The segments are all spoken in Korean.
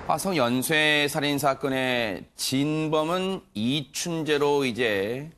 화성 연쇄 살인 사건의 진범은 이춘재로 이제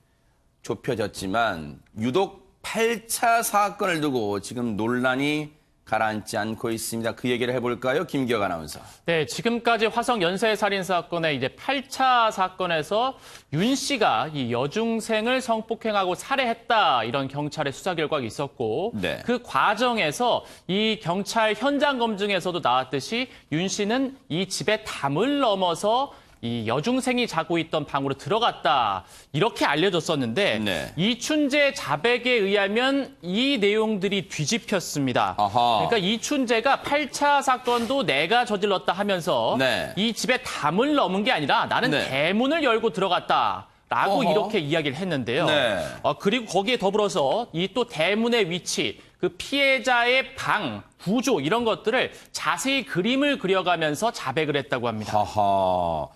좁혀졌지만 유독 8차 사건을 두고 지금 논란이 가라앉지 않고 있습니다. 그 얘기를 해볼까요? 김기혁 아나운서. 네, 지금까지 화성 연쇄 살인 사건의 이제 8차 사건에서 윤 씨가 이 여중생을 성폭행하고 살해했다 이런 경찰의 수사 결과가 있었고 네. 그 과정에서 이 경찰 현장 검증에서도 나왔듯이 윤 씨는 이 집의 담을 넘어서 이 여중생이 자고 있던 방으로 들어갔다 이렇게 알려졌었는데 네. 이춘재 자백에 의하면 이 내용들이 뒤집혔습니다. 아하. 그러니까 이춘재가 8차 사건도 내가 저질렀다 하면서 네. 이 집에 담을 넘은 게 아니라 나는 네. 대문을 열고 들어갔다. 라고 어허. 이렇게 이야기를 했는데요. 네. 그리고 거기에 더불어서 이 또 대문의 위치, 그 피해자의 방, 구조 이런 것들을 자세히 그림을 그려가면서 자백을 했다고 합니다. 하하.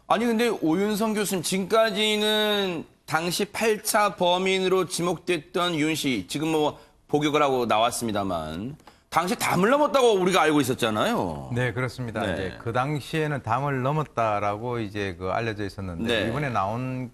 아니 근데 오윤성 교수님 지금까지는 당시 8차 범인으로 지목됐던 윤 씨 지금 뭐 복역을 하고 나왔습니다만 당시 담을 넘었다고 우리가 알고 있었잖아요. 네, 그렇습니다. 네. 이제 그 당시에는 담을 넘었다라고 이제 이제 있었는데 네. 이번에 나온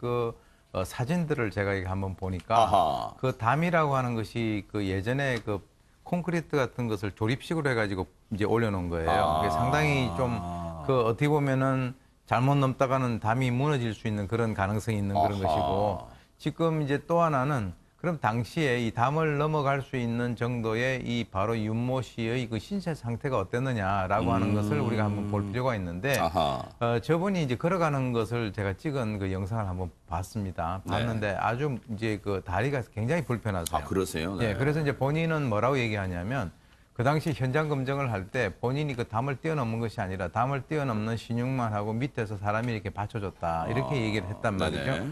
사진들을 제가 이렇게 한번 보니까 아하. 그 담이라고 하는 것이 그 예전에 그 콘크리트 같은 것을 조립식으로 해가지고 이제 올려놓은 거예요. 그게 상당히 좀 어떻게 보면은 잘못 넘다가는 담이 무너질 수 있는 그런 가능성이 있는 그런 아하. 것이고 지금 이제 또 하나는 그럼 당시에 이 담을 넘어갈 수 있는 정도의 이 바로 윤모 씨의 그 신체 상태가 어땠느냐라고 하는 것을 우리가 한번 볼 필요가 있는데 아하. 저분이 이제 걸어가는 것을 제가 찍은 그 영상을 한번 봤습니다. 봤는데 아주 이제 그 다리가 굉장히 불편하세요. 아 그러세요? 네. 예, 그래서 이제 본인은 뭐라고 얘기하냐면 그 당시 현장 검증을 할 때 본인이 그 담을 뛰어넘은 것이 아니라 담을 뛰어넘는 신용만 하고 밑에서 사람이 이렇게 받쳐줬다 이렇게 얘기를 했단 말이죠. 네네.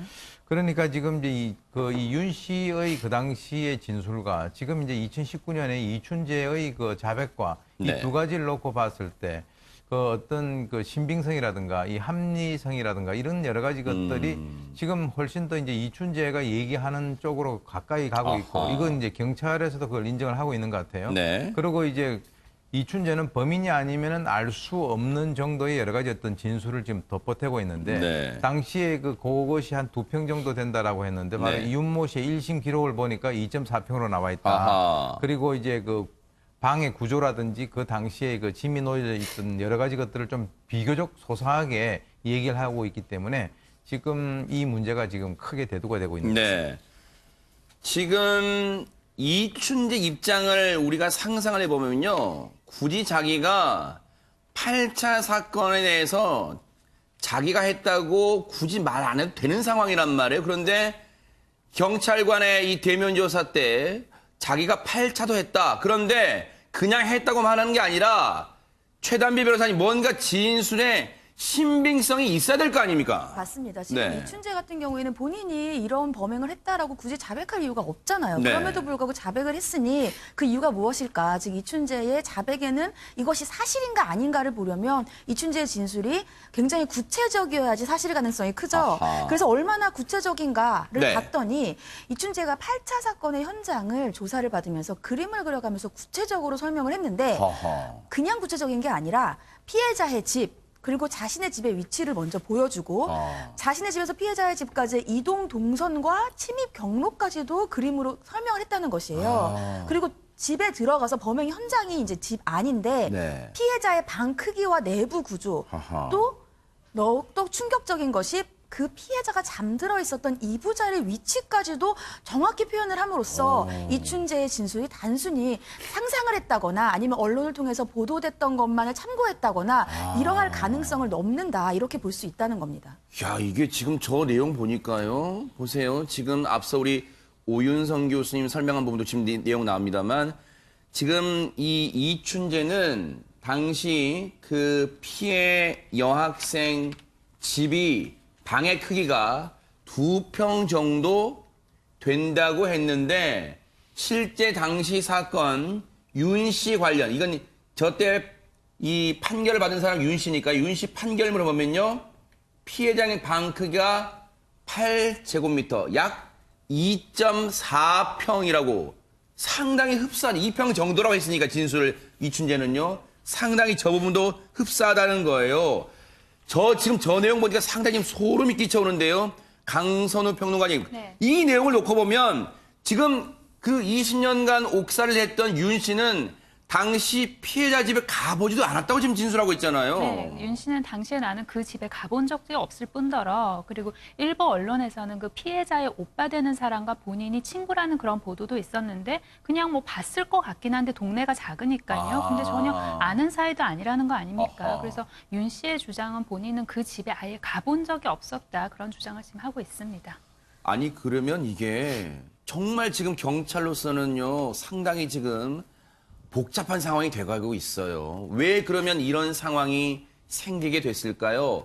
그러니까 지금 이제 이 윤 씨의 그 당시의 진술과 지금 이제 2019년에 이춘재의 그 자백과 네. 이 두 가지를 놓고 봤을 때 그 어떤 그 신빙성이라든가 이 합리성이라든가 이런 여러 가지 것들이 지금 훨씬 더 이제 이춘재가 얘기하는 쪽으로 가까이 가고 있고 아하. 이건 이제 경찰에서도 그걸 인정을 하고 있는 것 같아요. 네. 그리고 이제 이춘재는 범인이 아니면은 알 수 없는 정도의 여러 가지 어떤 진술을 지금 덧보태고 있는데 네. 당시에 그것이 한 2평 정도 된다라고 했는데 바로 네. 윤모 씨의 1심 기록을 보니까 2.4평으로 나와 있다. 아하. 그리고 이제 그 방의 구조라든지 그 당시에 그 짐이 놓여져 있던 여러 가지 것들을 좀 비교적 소상하게 얘기를 하고 있기 때문에 지금 이 문제가 지금 크게 대두가 되고 있는 거죠. 네. 지금 이춘재 입장을 우리가 상상을 해보면요. 굳이 자기가 8차 사건에 대해서 자기가 했다고 굳이 말 안 해도 되는 상황이란 말이에요. 그런데 경찰관의 이 대면 조사 때 자기가 8차도 했다. 그런데 그냥 했다고 말하는 게 아니라 최단비 변호사님 뭔가 진술에 신빙성이 있어야 될 거 아닙니까? 맞습니다. 지금 네. 이춘재 같은 경우에는 본인이 이런 범행을 했다라고 굳이 자백할 이유가 없잖아요. 네. 그럼에도 불구하고 자백을 했으니 그 이유가 무엇일까? 즉 이춘재의 자백에는 이것이 사실인가 아닌가를 보려면 이춘재의 진술이 굉장히 구체적이어야지 사실 가능성이 크죠. 아하. 그래서 얼마나 구체적인가를 네. 봤더니 이춘재가 8차 사건의 현장을 조사를 받으면서 그림을 그려가면서 구체적으로 설명을 했는데 허허. 그냥 구체적인 게 아니라 피해자의 집 그리고 자신의 집의 위치를 먼저 보여주고 자신의 집에서 피해자의 집까지의 이동 동선과 침입 경로까지도 그림으로 설명을 했다는 것이에요. 그리고 집에 들어가서 범행 현장이 이제 집 안인데 네. 피해자의 방 크기와 내부 구조 아하. 또 더욱 충격적인 것이 그 피해자가 잠들어 있었던 이부자의 위치까지도 정확히 표현을 함으로써 이춘재의 진술이 단순히 상상을 했다거나 아니면 언론을 통해서 보도됐던 것만을 참고했다거나 이러할 가능성을 넘는다 이렇게 볼 수 있다는 겁니다. 야, 이게 지금 저 내용 보니까요. 보세요. 지금 앞서 우리 오윤성 교수님 설명한 부분도 지금 내용 나옵니다만 지금 이 이춘재는 당시 그 피해 여학생 집이 방의 크기가 2평 정도 된다고 했는데 실제 당시 사건 윤 씨 관련 이건 저때 이 판결을 받은 사람 윤 씨니까 윤 씨 판결문을 보면요. 피해자의 방 크기가 8제곱미터 약 2.4평이라고 상당히 흡사한 2평 정도라고 했으니까 진술을 이춘재는요. 상당히 저 부분도 흡사하다는 거예요. 지금 저 내용 보니까 상당히 소름이 끼쳐오는데요. 강선우 평론가님, 네. 이 내용을 놓고 보면 지금 그 20년간 옥살이를 했던 윤 씨는 당시 피해자 집에 가보지도 않았다고 지금 진술하고 있잖아요. 네, 윤 씨는 당시에 나는 그 집에 가본 적이 없을 뿐더러 그리고 일부 언론에서는 그 피해자의 오빠 되는 사람과 본인이 친구라는 그런 보도도 있었는데 그냥 뭐 봤을 것 같긴 한데 동네가 작으니까요. 근데 전혀 아는 사이도 아니라는 거 아닙니까? 아하. 그래서 윤 씨의 주장은 본인은 그 집에 아예 가본 적이 없었다. 그런 주장을 지금 하고 있습니다. 아니 그러면 이게 정말 지금 경찰로서는요 상당히 지금 복잡한 상황이 돼가고 있어요. 왜 그러면 이런 상황이 생기게 됐을까요?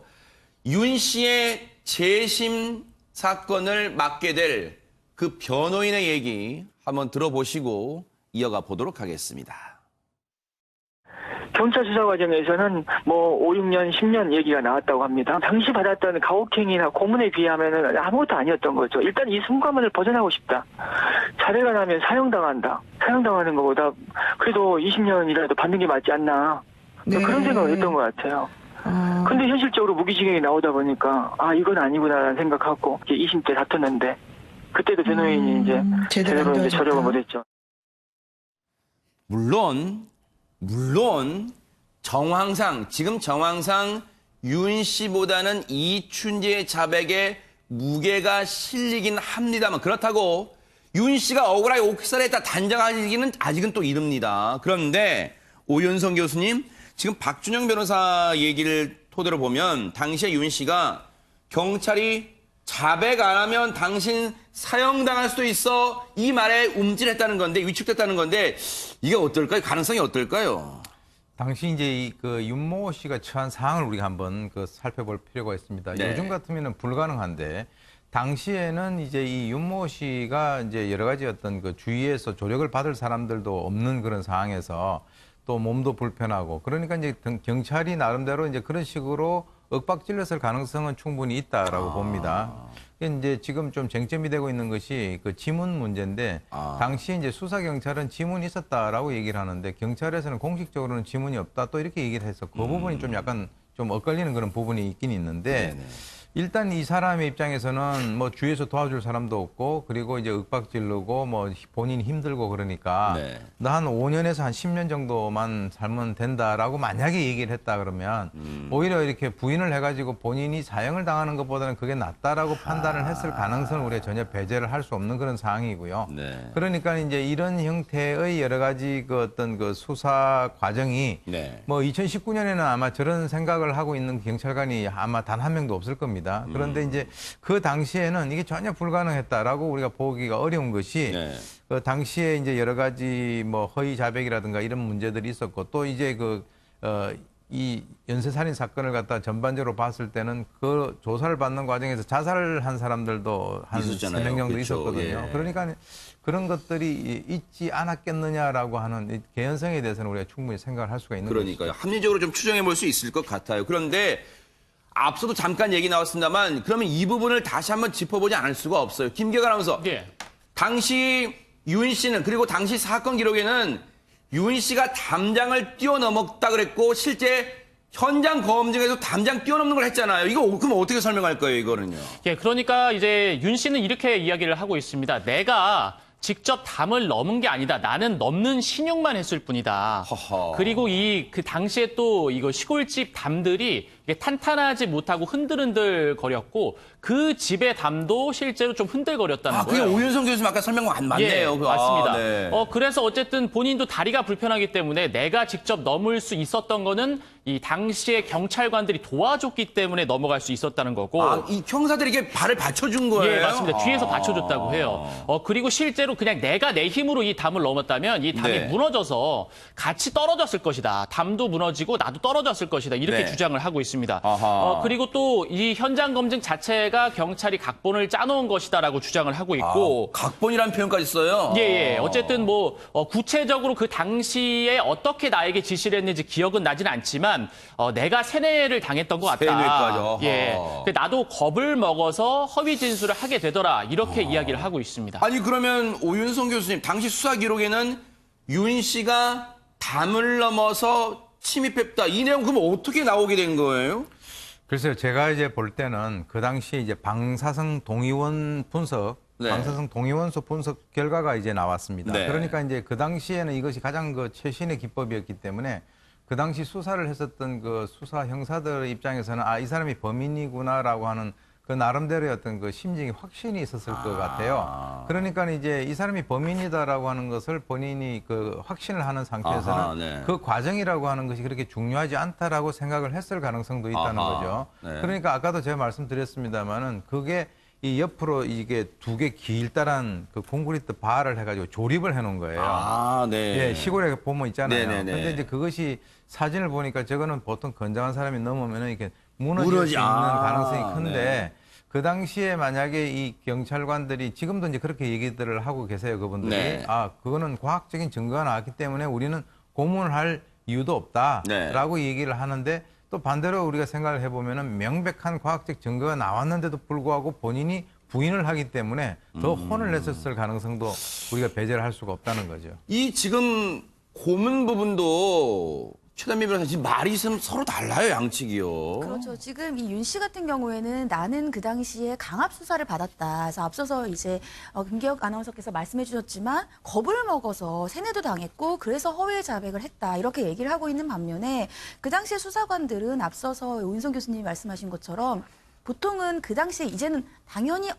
윤 씨의 재심 사건을 맡게 될 그 변호인의 얘기 한번 들어보시고 이어가 보도록 하겠습니다. 경찰 수사 과정에서는 뭐 5, 6년, 10년 얘기가 나왔다고 합니다. 당시 받았던 가혹행위나 고문에 비하면 아무것도 아니었던 거죠. 일단 이 순간만을 벗어나고 싶다. 자백가 나면 사형당한다. 사형당하는 것보다 그래도 20년이라도 받는 게 맞지 않나. 그런 생각을 했던 것 같아요. 근데 현실적으로 무기징역이 나오다 보니까 이건 아니구나라는 생각하고 이제 2심 때 다퉜는데 그때도 변호인이 이제 제대로 이제 저력을 못했죠. 물론 지금 정황상 윤 씨보다는 이춘재의 자백에 무게가 실리긴 합니다만 그렇다고 윤 씨가 억울하게 옥살했다 단정하기는 아직은 또 이릅니다. 그런데 오윤성 교수님, 지금 박준영 변호사 얘기를 토대로 보면 당시에 윤 씨가 경찰이 자백 안 하면 당신 사형당할 수도 있어 이 말에 움찔했다는 건데 위축됐다는 건데 이게 어떨까요? 가능성이 어떨까요? 당시 이제 그 윤모 씨가 처한 상황을 우리가 한번 살펴볼 필요가 있습니다. 네. 요즘 같으면은 불가능한데 당시에는 이제 이 윤모 씨가 이제 여러 가지 어떤 그 주위에서 조력을 받을 사람들도 없는 그런 상황에서 또 몸도 불편하고 그러니까 이제 경찰이 나름대로 이제 그런 식으로 윽박질렀을 가능성은 충분히 있다라고 봅니다. 이제 지금 좀 쟁점이 되고 있는 것이 그 지문 문제인데 당시 이제 수사 경찰은 지문이 있었다라고 얘기를 하는데 경찰에서는 공식적으로는 지문이 없다 또 이렇게 얘기를 해서 그 부분이 좀 약간 좀 엇갈리는 그런 부분이 있긴 있는데 일단 이 사람의 입장에서는 뭐 주위에서 도와줄 사람도 없고 그리고 이제 윽박지르고 뭐 본인이 힘들고 그러니까 나 한 5년에서 한 10년 정도만 살면 된다라고 만약에 얘기를 했다 그러면 오히려 이렇게 부인을 해가지고 본인이 사형을 당하는 것보다는 그게 낫다라고 판단을 했을 가능성을 우리가 전혀 배제를 할 수 없는 그런 상황이고요. 그러니까 이제 이런 형태의 여러 가지 그 어떤 그 수사 과정이 뭐 2019년에는 아마 저런 생각을 하고 있는 경찰관이 아마 단 한 명도 없을 겁니다. 그런데 이제 그 당시에는 이게 전혀 불가능했다라고 우리가 보기가 어려운 것이 그 당시에 이제 여러 가지 뭐 허위 자백이라든가 이런 문제들이 있었고 또 이제 이 연쇄살인 사건을 갖다 전반적으로 봤을 때는 그 조사를 받는 과정에서 자살을 한 사람들도 한 3명 정도 그렇죠. 있었거든요. 그러니까 그런 것들이 있지 않았겠느냐라고 하는 이 개연성에 대해서는 우리가 충분히 생각을 할 수가 있는 거죠. 그러니까요. 합리적으로 좀 추정해 볼 수 있을 것 같아요. 그런데 앞서도 잠깐 얘기 나왔습니다만 그러면 이 부분을 다시 한번 짚어보지 않을 수가 없어요. 김계관 아나운서. 당시 윤 씨는 그리고 당시 사건 기록에는 윤 씨가 담장을 뛰어넘었다 그랬고 실제 현장 검증에서 담장 뛰어넘는 걸 했잖아요. 이거 그럼 어떻게 설명할 거예요, 이거는요? 그러니까 이제 윤 씨는 이렇게 이야기를 하고 있습니다. 내가 직접 담을 넘은 게 아니다. 나는 넘는 신용만 했을 뿐이다. 허허. 그리고 그 당시에 또 이거 시골집 담들이 이게 탄탄하지 못하고 흔들흔들 거렸고 그 집의 담도 실제로 좀 흔들거렸다는 그게 거예요. 오윤성 교수님 아까 설명한 맞네요. 맞습니다. 네. 그래서 어쨌든 본인도 다리가 불편하기 때문에 내가 직접 넘을 수 있었던 거는 이 당시에 경찰관들이 도와줬기 때문에 넘어갈 수 있었다는 거고. 이 형사들이 이게 발을 받쳐준 거예요? 예, 맞습니다. 뒤에서 받쳐줬다고 해요. 그리고 실제로 그냥 내가 내 힘으로 이 담을 넘었다면 이 담이 무너져서 같이 떨어졌을 것이다. 담도 무너지고 나도 떨어졌을 것이다. 이렇게 주장을 하고 있습니다. 그리고 또 이 현장 검증 자체가 경찰이 각본을 짜놓은 것이다라고 주장을 하고 있고. 각본이라는 표현까지 써요? 예. 어쨌든 뭐 구체적으로 그 당시에 어떻게 나에게 지시를 했는지 기억은 나지는 않지만 내가 세뇌를 당했던 것 같다. 세뇌까지. 예. 나도 겁을 먹어서 허위 진술을 하게 되더라. 이렇게 이야기를 하고 있습니다. 아니 그러면 오윤성 교수님 당시 수사 기록에는 윤 씨가 담을 넘어서 침입했다. 이 내용 그럼 어떻게 나오게 된 거예요? 글쎄요, 제가 이제 볼 때는 그 당시에 이제 방사성 동위원 분석, 네. 방사성 동위원소 분석 결과가 이제 나왔습니다. 네. 그러니까 이제 그 당시에는 이것이 가장 그 최신의 기법이었기 때문에 그 당시 수사를 했었던 그 수사 형사들의 입장에서는 이 사람이 범인이구나라고 하는 그 나름대로의 어떤 그 심증이 확신이 있었을 것 같아요. 그러니까 이제 이 사람이 범인이다라고 하는 것을 본인이 그 확신을 하는 상태에서는 아하, 네. 그 과정이라고 하는 것이 그렇게 중요하지 않다라고 생각을 했을 가능성도 있다는 아하, 거죠. 네. 그러니까 아까도 제가 말씀드렸습니다만은 그게 이 옆으로 이게 두 개 길다란 그 콘크리트 바를 해가지고 조립을 해놓은 거예요. 네. 예, 시골에 보면 있잖아요. 네네네. 근데 이제 그것이 사진을 보니까 저거는 보통 건장한 사람이 넘으면은 이렇게 무너질 수 있는 가능성이 큰데 네. 그 당시에 만약에 이 경찰관들이 지금도 이제 그렇게 얘기들을 하고 계세요. 그분들이 네. 그거는 과학적인 증거가 나왔기 때문에 우리는 고문을 할 이유도 없다라고 얘기를 하는데 또 반대로 우리가 생각을 해보면은 명백한 과학적 증거가 나왔는데도 불구하고 본인이 부인을 하기 때문에 더 혼을 냈었을 가능성도 우리가 배제를 할 수가 없다는 거죠. 이 지금 고문 부분도 최단미 변호사 지금 말이 있으면 서로 달라요, 양측이요. 그렇죠. 지금 이 윤 씨 같은 경우에는 나는 그 당시에 강압 수사를 받았다. 그래서 앞서서 이제 김기혁 아나운서께서 말씀해 주셨지만 겁을 먹어서 세뇌도 당했고 그래서 허위 자백을 했다. 이렇게 얘기를 하고 있는 반면에 그 당시에 수사관들은 앞서서 오윤성 교수님이 말씀하신 것처럼 보통은 그 당시에 이제는 당연히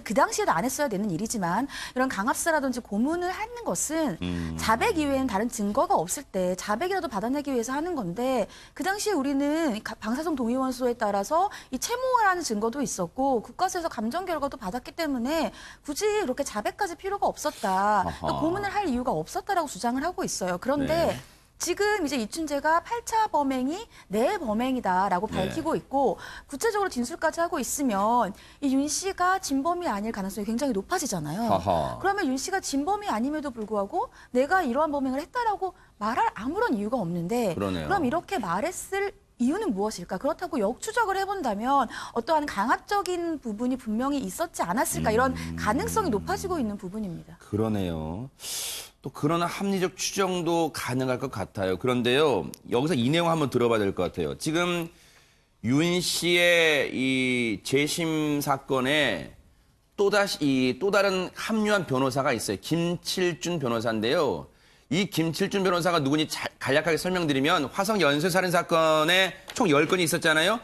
그 당시에도 안 했어야 되는 일이지만 이런 강압수사라든지 고문을 하는 것은 자백 이외에는 다른 증거가 없을 때 자백이라도 받아내기 위해서 하는 건데 그 당시에 우리는 방사성 동위원소에 따라서 이 채모라는 증거도 있었고 국가수에서 감정 결과도 받았기 때문에 굳이 이렇게 자백까지 필요가 없었다. 또 고문을 할 이유가 없었다라고 주장을 하고 있어요. 그런데 네. 지금 이제 이춘재가 8차 범행이 내 범행이다라고 밝히고 있고 구체적으로 진술까지 하고 있으면 이 윤 씨가 진범이 아닐 가능성이 굉장히 높아지잖아요. 아하. 그러면 윤 씨가 진범이 아님에도 불구하고 내가 이러한 범행을 했다라고 말할 아무런 이유가 없는데 그러네요. 그럼 이렇게 말했을 이유는 무엇일까? 그렇다고 역추적을 해본다면 어떠한 강압적인 부분이 분명히 있었지 않았을까? 이런 가능성이 높아지고 있는 부분입니다. 그러네요. 또 그런 합리적 추정도 가능할 것 같아요. 그런데요, 여기서 이 내용 한번 들어봐야 될 것 같아요. 지금 윤 씨의 이 재심 사건에 또 다른 합류한 변호사가 있어요. 김칠준 변호사인데요. 이 김칠준 변호사가 누구니 간략하게 설명드리면 화성 연쇄살인 사건에 총 10건이 있었잖아요.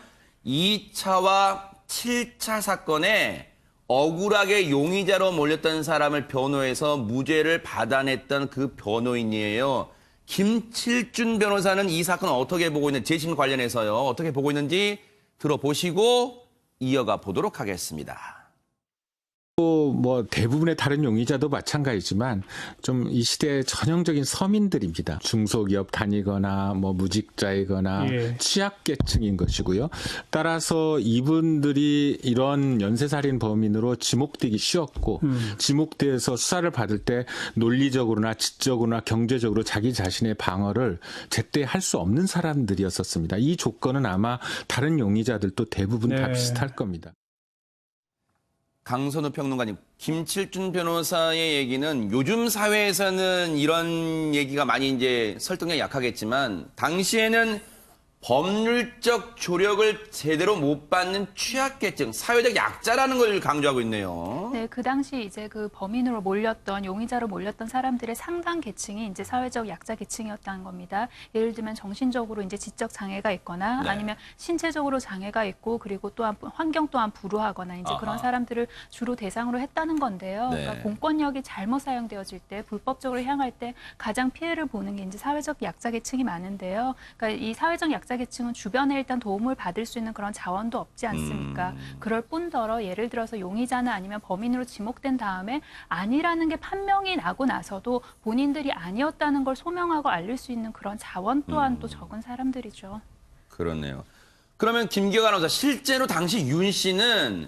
2차와 7차 사건에 억울하게 용의자로 몰렸던 사람을 변호해서 무죄를 받아냈던 그 변호인이에요. 김칠준 변호사는 이 사건을 어떻게 보고 있는지, 재심 관련해서요. 어떻게 보고 있는지 들어보시고 이어가 보도록 하겠습니다. 뭐 대부분의 다른 용의자도 마찬가지지만 좀 이 시대의 전형적인 서민들입니다. 중소기업 다니거나 뭐 무직자이거나 취약계층인 것이고요. 따라서 이분들이 이런 연쇄살인 범인으로 지목되기 쉬웠고 지목돼서 수사를 받을 때 논리적으로나 지적으로나 경제적으로 자기 자신의 방어를 제때 할 수 없는 사람들이었었습니다. 이 조건은 아마 다른 용의자들도 대부분 다 비슷할 겁니다. 강선우 평론가님, 김칠준 변호사의 얘기는 요즘 사회에서는 이런 얘기가 많이 이제 설득력이 약하겠지만 당시에는 법률적 조력을 제대로 못 받는 취약계층, 사회적 약자라는 걸 강조하고 있네요. 네, 그 당시 이제 그 범인으로 몰렸던 용의자로 몰렸던 사람들의 상당 계층이 이제 사회적 약자 계층이었다는 겁니다. 예를 들면 정신적으로 이제 지적 장애가 있거나 네. 아니면 신체적으로 장애가 있고 그리고 또한 환경 또한 불우하거나 이제 그런 사람들을 주로 대상으로 했다는 건데요. 네. 그러니까 공권력이 잘못 사용되어질 때 불법적으로 향할 때 가장 피해를 보는 게 이제 사회적 약자 계층이 많은데요. 그러니까 이 사회적 약자 계층은 주변에 일단 도움을 받을 수 있는 그런 자원도 없지 않습니까? 그럴 뿐더러 예를 들어서 용의자는 아니면 범인으로 지목된 다음에 아니라는 게 판명이 나고 나서도 본인들이 아니었다는 걸 소명하고 알릴 수 있는 그런 자원 또한 또 적은 사람들이죠. 그렇네요. 그러면 김기혁 아나운서, 실제로 당시 윤 씨는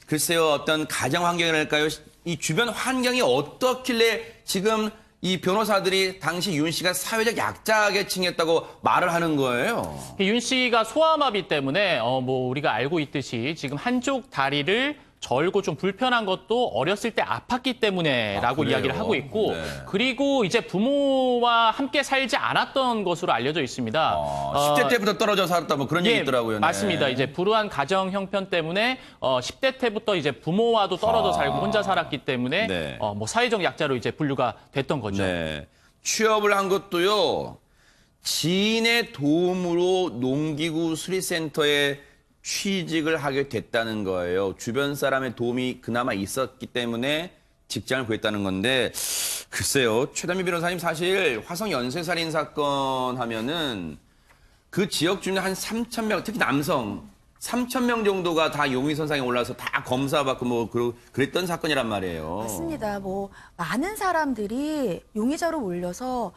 글쎄요, 어떤 가정 환경이랄까요? 이 주변 환경이 어떻길래 지금 이 변호사들이 당시 윤 씨가 사회적 약자 계층이었다고 말을 하는 거예요? 윤 씨가 소아마비 때문에 뭐 우리가 알고 있듯이 지금 한쪽 다리를 절고 좀 불편한 것도 어렸을 때 아팠기 때문에라고 그래요? 이야기를 하고 있고 네. 그리고 이제 부모와 함께 살지 않았던 것으로 알려져 있습니다. 10대 때부터 떨어져 살았다 뭐 그런 얘기 있더라고요. 네. 맞습니다. 이제 불우한 가정 형편 때문에 10대 때부터 이제 부모와도 떨어져 살고 혼자 살았기 때문에 네. 뭐 사회적 약자로 이제 분류가 됐던 거죠. 네. 취업을 한 것도요. 지인의 도움으로 농기구 수리센터에 취직을 하게 됐다는 거예요. 주변 사람의 도움이 그나마 있었기 때문에 직장을 구했다는 건데 글쎄요. 최단미 변호사님 사실 화성 연쇄살인 사건 하면은 그 지역 주민 한 3,000명, 특히 남성 3,000명 정도가 다 용의선상에 올라서 다 검사받고 뭐 그랬던 사건이란 말이에요. 맞습니다. 뭐 많은 사람들이 용의자로 몰려서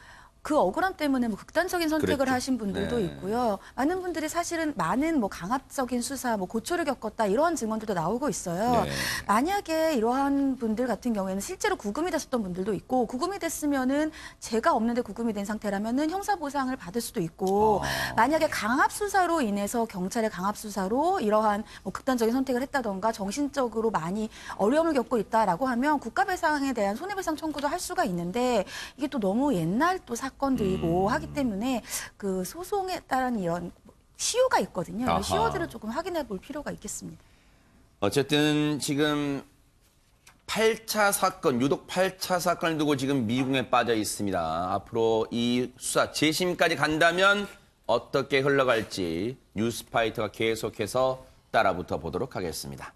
그 억울함 때문에 뭐 극단적인 선택을 그랬죠. 하신 분들도 네. 있고요. 많은 분들이 사실은 많은 뭐 강압적인 수사, 뭐 고초를 겪었다 이런 증언들도 나오고 있어요. 네. 만약에 이러한 분들 같은 경우에는 실제로 구금이 됐었던 분들도 있고 구금이 됐으면은 죄가 없는데 구금이 된 상태라면은 형사 보상을 받을 수도 있고 만약에 강압 수사로 인해서 경찰의 강압 수사로 이러한 뭐 극단적인 선택을 했다던가 정신적으로 많이 어려움을 겪고 있다라고 하면 국가배상에 대한 손해배상 청구도 할 수가 있는데 이게 또 너무 옛날 또 사건들이고 하기 때문에 그 소송에 따른 이런 시효가 있거든요. 아하. 이런 시효들을 조금 확인해 볼 필요가 있겠습니다. 어쨌든 지금 8차 사건, 유독 8차 사건을 두고 지금 미궁에 빠져 있습니다. 앞으로 이 수사 재심까지 간다면 어떻게 흘러갈지 뉴스파이터가 계속해서 따라붙어 보도록 하겠습니다.